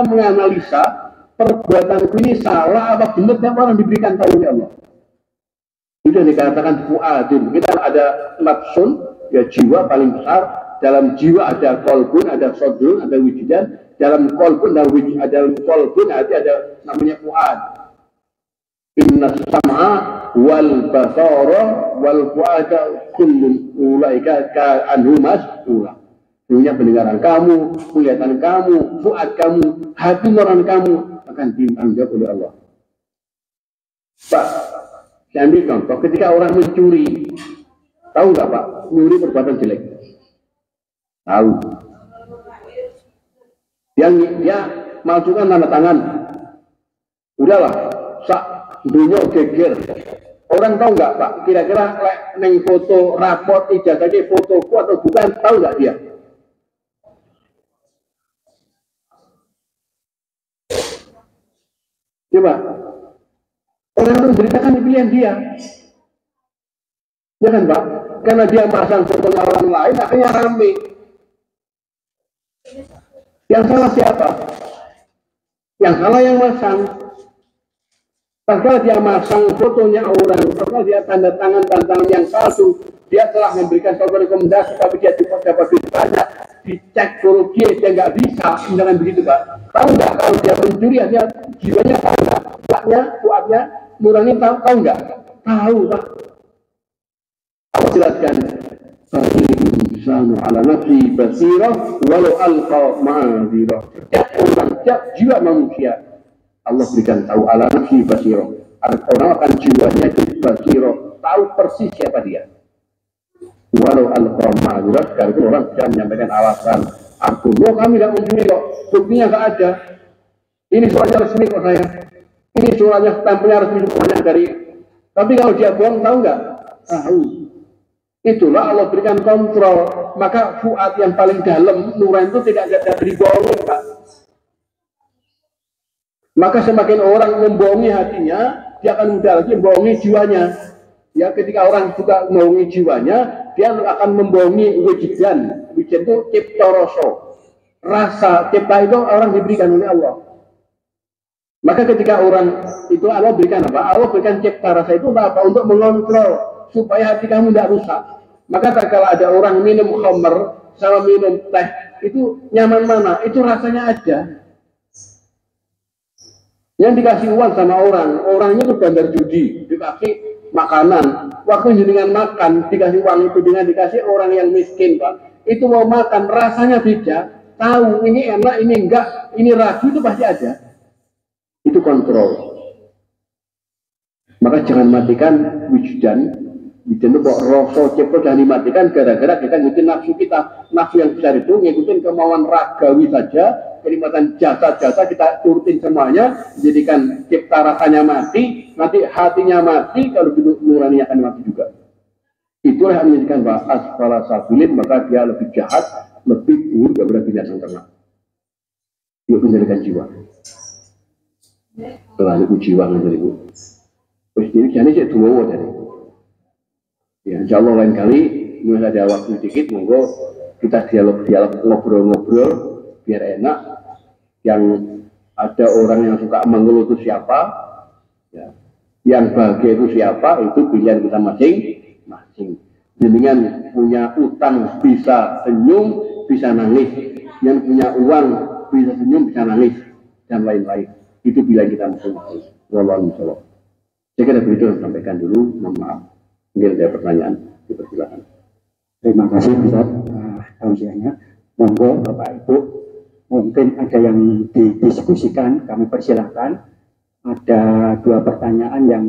menganalisa perbuatanku ini salah apa benar, tiap orang diberikan tahu oleh Allah. Itu yang dikatakan fuadun. Kita ada nafsun, ya jiwa paling besar. Dalam jiwa ada kolbun, ada sodrun, ada wujudan. Dalam kolbun ada wujudan, dalam kolbun ada namanya fuad. Inna sam'a wal basara wal fuada kullun ulaika ka'anhu mas'ula. Dunia pendengaran kamu, penglihatan kamu, fuad kamu, hati nurani kamu akan ditanggung jawab oleh Allah. Pak, saya ambil contoh ketika orang mencuri, tahu nggak Pak, mencuri perbuatan jelek? Tahu. Dia masukkan tanda tangan, udahlah, sak dunia geger. Orang tahu nggak Pak, kira-kira neng foto raport ijazahnya fotoku atau bukan, tahu nggak dia? Coba, orang itu menceritakan pilihan dia, ya kan Pak? Karena dia pasang foto orang lain, akhirnya rame. Yang salah siapa? Yang salah yang masang. Padahal dia masang fotonya orang, padahal dia tanda tangan yang palsu, dia telah memberikan suatu rekomendasi, tapi dia tidak dapat duit banyak, dicek korupsi dia nggak bisa, jangan begitu Pak. Tahu nggak kalau dia mencuri, dia jiwanya tahu nggak? Kuatnya, nurani tahu nggak? Tahu Pak. Aku jelaskan. Insanu ala nafsi basirah walau alqa ma'adzirah. Setiap orang, setiap jiwa manusia Allah berikan tahu ala nafsi basirah. Orang akan jiwanya itu basirah, tahu persis siapa dia. Walau alqa ma'adzirah, karena itu orang bisa menyampaikan alasan. Aku, kami tidak mencuri kok, buktinya nggak ada. Ini suratnya resmi kok saya. Ini suratnya stempelnya resmi semuanya dari. Tapi kalau dia bohong, tahu nggak? Tahu. Itulah Allah berikan kontrol. Maka fuad yang paling dalam nurani itu tidak ada dibohongi Pak. Maka semakin orang membohongi hatinya, dia akan mudah lagi membohongi jiwanya. Ya, ketika orang juga membohongi jiwanya, dia akan membohongi wujudan. Wujudan itu cipta rasa cipta itu orang diberikan oleh Allah. Maka ketika orang itu Allah berikan apa? Allah berikan cipta rasa itu apa? Untuk mengontrol supaya hati kamu tidak rusak. Maka kalau ada orang minum khamr sama minum teh, itu nyaman mana? Itu rasanya ada. Yang dikasih uang sama orang, orangnya itu bandar judi, dikasih makanan, waktu jenengan makan, dikasih uang itu dengan dikasih orang yang miskin, Pak. Itu mau makan, rasanya beda. Tahu ini enak, ini enggak, ini ragu, itu pasti ada. Itu kontrol. Maka jangan matikan wujudan. Wujudan itu kok rasa cipta jangan dimatikan gara-gara kita ngikutin nafsu kita. Nafsu yang besar itu ngikutin kemauan ragawi saja. Kenikmatan jasa-jasa kita turutin semuanya, jadikan cipta rasanya mati, nanti hatinya mati, kalau begitu nurani akan mati juga. Itulah yang menjadikan bahwa asfala safilin, maka dia lebih jahat, lebih buruk daripada binatang ternak. Dia menjadikan jiwa. Terlalu jiwa menjadi buruk. Terus ini jadi saya dua jadi. Ya, insya Allah lain kali, mulai ada waktu sedikit, monggo kita dialog-dialog, ngobrol-ngobrol, biar enak. Yang ada orang yang suka mengeluh itu siapa? Ya. Yang bahagia itu siapa? Itu pilihan kita masing-masing. Dengan punya utang bisa senyum, bisa nangis. Yang punya uang bisa senyum, bisa nangis, dan lain-lain. Itu pilihan kita masing-masing. Wallahu a'lam. Saya kira begitu yang sampaikan dulu. Mohon maaf. Mungkin ada pertanyaan, dipersilakan. Terima kasih Ustaz tausiahnya. Monggo Bapak Ibu, mungkin ada yang didiskusikan, kami persilahkan. Ada dua pertanyaan yang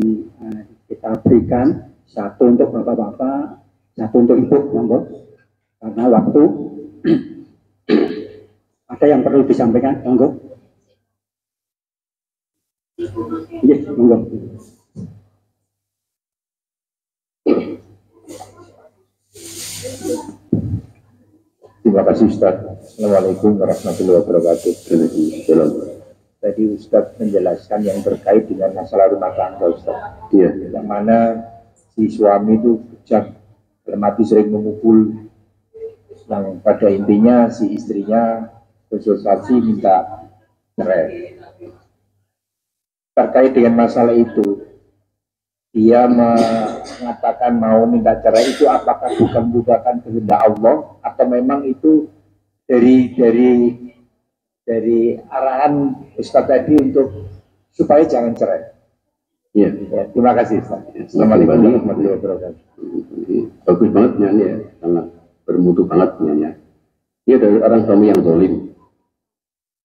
kita berikan, satu untuk Bapak-Bapak, satu untuk Ibu, monggo. Karena waktu ada yang perlu disampaikan, monggo. Yes, monggo. Terima kasih Ustaz. Assalamualaikum warahmatullahi wabarakatuh. Tadi Ustaz menjelaskan yang terkait dengan masalah rumah tangga Ustaz. Iya. Yang mana si suami itu kejam, mati sering memukul, yang pada intinya si istrinya konsultasi minta cerai. Terkait dengan masalah itu, dia mengatakan mau minta cerai itu apakah bukan bukan kehendak Allah atau memang itu dari arahan Ustaz tadi untuk supaya jangan cerai. Iya. Ya, terima kasih Ustaz. Assalamualaikum warahmatullahi wabarakatuh. Bagus banget nyanyi ya, sangat bermutu banget nyanyi. Dia dari orang suami yang zalim.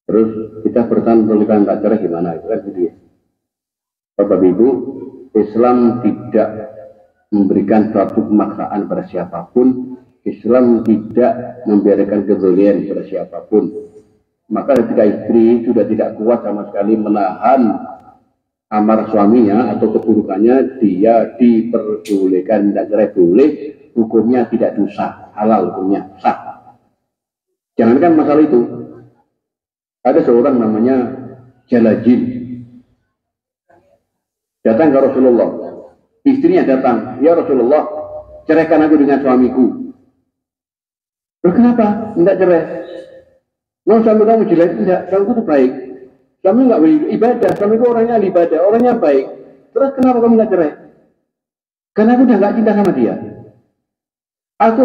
Terus kita bertahan pernikahan tak cerai gimana? Itu kan gitu ya. Bapak Ibu, Islam tidak memberikan suatu pemaksaan pada siapapun. Islam tidak membiarkan kezaliman pada siapapun. Maka ketika istri sudah tidak kuat sama sekali menahan amar suaminya atau keburukannya, dia diperbolehkan tidak cerai boleh, hukumnya tidak dosa, halal hukumnya, sah. Jangankan masalah itu, ada seorang namanya Jalajin. Datang ke Rasulullah, istrinya datang, ya Rasulullah, ceraikan aku dengan suamiku. Terus kenapa? Minta cerai. Mau suami kamu jelek? Enggak, suamiku itu baik. Suami enggak beribadah, suamiku orangnya ahli ibadah, orangnya baik. Terus kenapa kamu minta cerai? Karena aku udah enggak cinta sama dia. Aku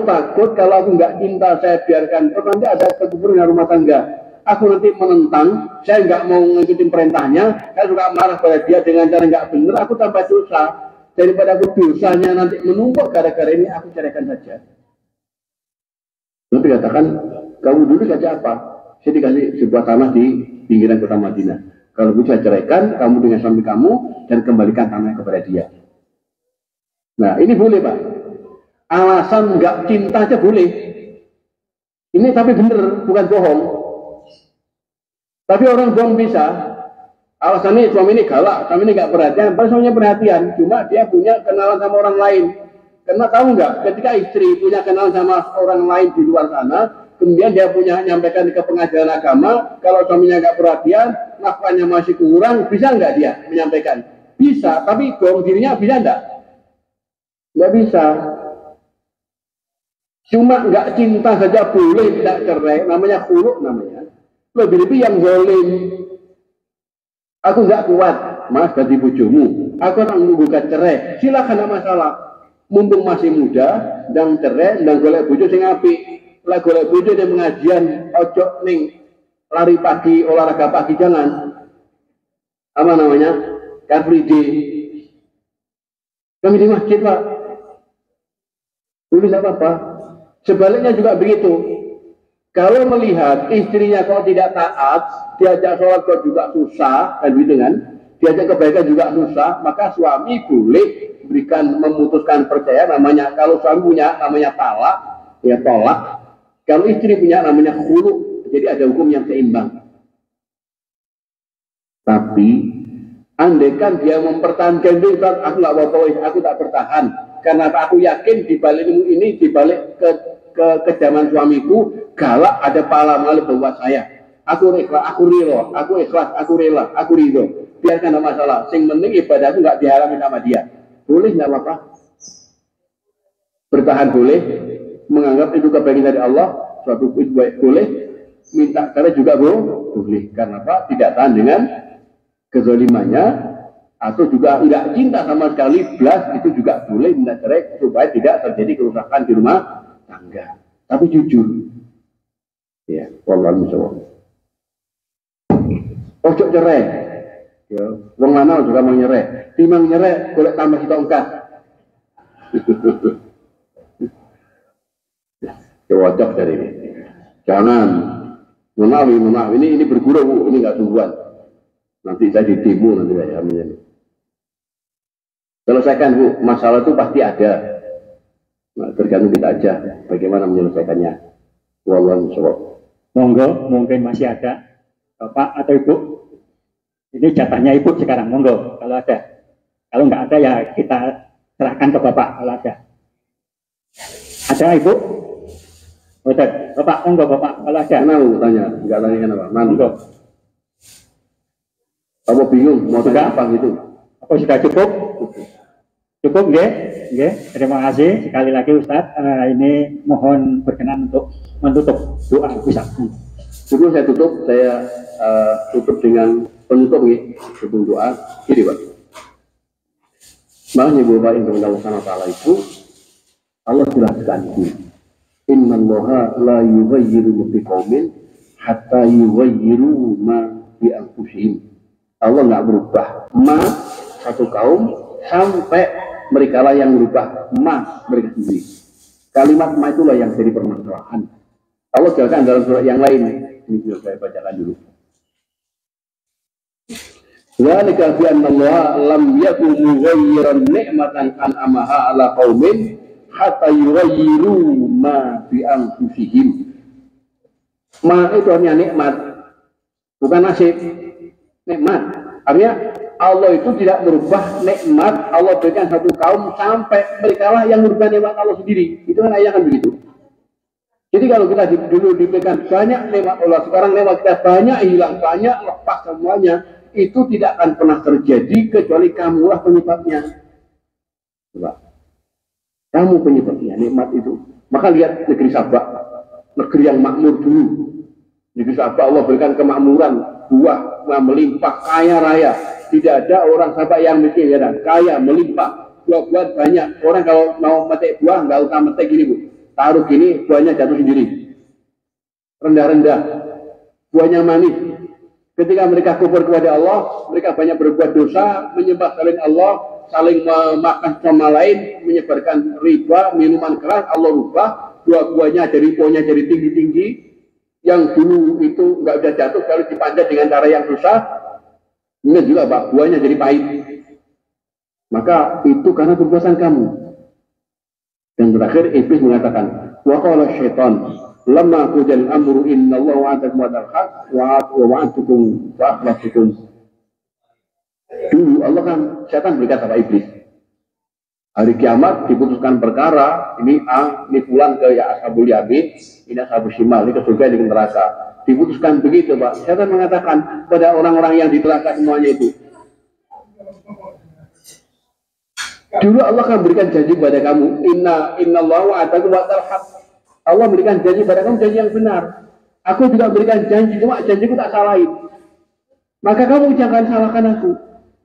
takut kalau aku enggak cinta, saya biarkan. Terus nanti ada kekufuran rumah tangga. Aku nanti menentang, saya nggak mau ngikutin perintahnya, saya suka marah pada dia dengan cara nggak benar, aku tambah dosa. Daripada aku dosanya nanti menumpuk gara-gara ini, aku ceraikan saja. Nanti katakan, kamu dulu saja apa? Saya dikasih sebuah tanah di pinggiran kota Madinah. Kalau bisa ceraikan, kamu dengan suami kamu, dan kembalikan tanah kepada dia. Nah, ini boleh Pak. Alasan nggak cinta aja boleh. Ini tapi benar, bukan bohong. Tapi orang bohong bisa, alasannya suami ini galak, suami ini nggak perhatian, padahal suaminya perhatian, cuma dia punya kenalan sama orang lain. Karena tahu nggak, ketika istri punya kenalan sama orang lain di luar sana, kemudian dia punya nyampaikan ke pengadilan agama, kalau suaminya nggak perhatian, nafkahnya masih kurang, bisa nggak dia menyampaikan? Bisa, tapi bohong dirinya bisa nggak? Nggak bisa. Cuma nggak cinta saja boleh tidak cerai, namanya khuluk namanya. Lebih-lebih yang zalim. Aku nggak kuat, mas ganti bojomu. Aku akan menggugat cerai. Silakan, tidak masalah. Mumpung masih muda, dan cerai, dan golek bojo sing apik. Lah golek bojo di pengajian, ojo ning lari pagi, olahraga pagi, jangan. Apa namanya? Car Free Day. Kami di masjid, Pak. Boleh tidak apa-apa. Sebaliknya juga begitu. Kalau melihat istrinya kalau tidak taat, diajak sholat kok juga susah, kan gitu kan? Diajak kebaikan juga susah, maka suami boleh memutuskan percaya namanya, kalau suami punya namanya talak, ya tolak. Kalau istri punya namanya khulu, jadi ada hukum yang seimbang. Tapi andaikan dia mempertahankan diri, aku nggak apa-apa, aku tak bertahan. Karena aku yakin di balik ini, di balik kekejaman suamiku, galak ada pahala malih buat saya. Aku ikhlas, aku ridho, aku ikhlas, aku rela, aku ridho. Biarkan ada masalah. Sing penting ibadahku nggak diharami sama dia. Boleh nggak apa-apa. Bertahan boleh, menganggap itu kebaikan dari Allah, suatu itu baik boleh, minta cerai juga boleh. Karena apa? Tidak tahan dengan kezalimannya, atau juga tidak cinta sama sekali, belas, itu juga boleh minta cerai supaya tidak terjadi kerusakan di rumah tangga. Tapi jujur, ya, wallahu a'lam. Ojo cerai, ya, wong lanang juga mau nyerai, timang nyerai, boleh tambah tongkat. Cocok dari ini. Jangan menawi, ini berguru, ini nggak sungguhan. Nanti saya ditimu nanti saya menjadi. Selesaikan Bu, masalah itu pasti ada. Nah, tergantung kita aja bagaimana menyelesaikannya. Wallahu a'lam. Monggo, mungkin masih ada Bapak atau Ibu. Ini jatahnya Ibu sekarang, monggo kalau ada. Kalau nggak ada ya kita serahkan ke Bapak kalau ada. Ada Ibu? Betul, Bapak, monggo Bapak kalau ada. Kenapa tanya? Nggak tanya kenapa? Monggo. Kamu bingung mau tanya apa gitu? Apa sudah cukup? Cukup, nggih. Terima kasih sekali lagi Ustadz. Ini mohon berkenan untuk menutup doa bisa. Sebelum saya tutup, saya tutup dengan penutup nih, sebelum doa. Ini Pak. Makanya Bapak yang Allah Subhanahu wa taala itu Allah jelaskan itu. Innallaha la yughayyiru biqaumin hatta yughayyiru ma bi anfusihim. Allah nggak berubah satu kaum sampai mereka lah yang berubah mereka sendiri. Kalimat itulah yang jadi permasalahan. Allah jelaskan dalam surat yang lain. Ini sudah saya bacakan dulu. Dzalika bi anna Allah lam yakun mughayyiran ni'matan an'amaha 'ala qaumin hatta yughayyiru ma bi anfusihim. Itu hanya nikmat, bukan nasib. Nikmat. Artinya Allah itu tidak merubah nikmat Allah berikan satu kaum sampai mereka lah yang merubah nikmat Allah sendiri. Itu kan ayat kan begitu. Jadi kalau kita dulu diberikan banyak nikmat Allah, sekarang nikmat kita banyak hilang, banyak lepas semuanya, itu tidak akan pernah terjadi kecuali kamulah penyebabnya. Coba. Kamu penyebabnya nikmat itu. Maka lihat negeri Sabah, negeri yang makmur dulu. Negeri Sabah Allah berikan kemakmuran, buah melimpah, kaya raya. Tidak ada orang Sabah yang miskin, ya, kaya melimpah, buah banyak. Orang kalau mau metik buah nggak usah metik gini Bu, taruh gini buahnya jatuh sendiri, rendah-rendah, buahnya manis. Ketika mereka kufur kepada Allah, mereka banyak berbuat dosa, menyembah selain Allah, saling memakan sama lain, menyebarkan riba, minuman keras. Allah rubah buah-buahnya dari pohonnya jadi tinggi-tinggi, yang dulu itu nggak bisa jatuh kalau dipanjat dengan cara yang susah. Ini juga Pak, buahnya jadi pahit. Maka itu karena perbuatan kamu. Dan terakhir iblis mengatakan, wa qala syaitan lamma qudil amru innallaha wa'adakum wa'dal haq wa wa'adtukum fa akhlaftukum. Dulu Allah kan setan berkata sama iblis, hari kiamat diputuskan perkara, ini ini pulang ke ashabul yamin, ini ashabul shimal, ini ke surga, ini ke neraka. Diputuskan begitu Pak. Setan mengatakan pada orang-orang yang di neraka semuanya itu, dulu Allah akan berikan janji kepada kamu, innallaha wa'adakum wa'dal haq. Allah berikan janji pada kamu, janji yang benar. Aku juga berikan janji, cuma janjiku tak salahin. Maka kamu jangan salahkan aku.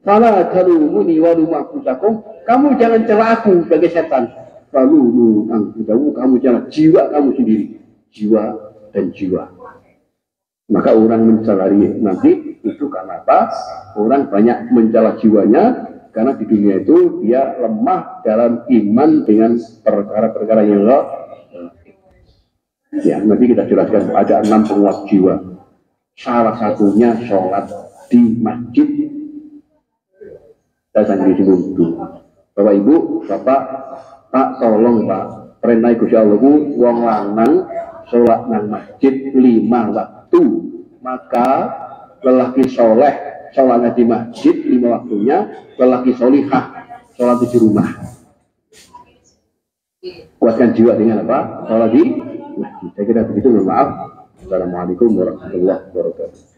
Fala talumuni wa lumu anfusakum. Kamu jangan celah aku sebagai setan. Falumu anfusakum, kamu jangan jiwa kamu sendiri. Jiwa dan jiwa. Maka orang mencela nanti itu karena apa? Orang banyak mencela jiwanya, karena di dunia itu dia lemah dalam iman dengan perkara-perkara yang ya, nanti kita jelaskan ada 6 penguat jiwa. Salah satunya sholat di masjid. Saya sendiri dulu. Bapak Ibu, Bapak, Pak, tolong Pak, perintah Gusti Allah ku wong lanang sholat nang masjid 5 waktu. Maka lelaki soleh sholatnya di masjid 5 waktunya, lelaki solihah sholat di rumah. Kuatkan jiwa dengan apa? Sholat di masjid. Saya kira begitu. Mohon maaf. Assalamualaikum warahmatullahi wabarakatuh.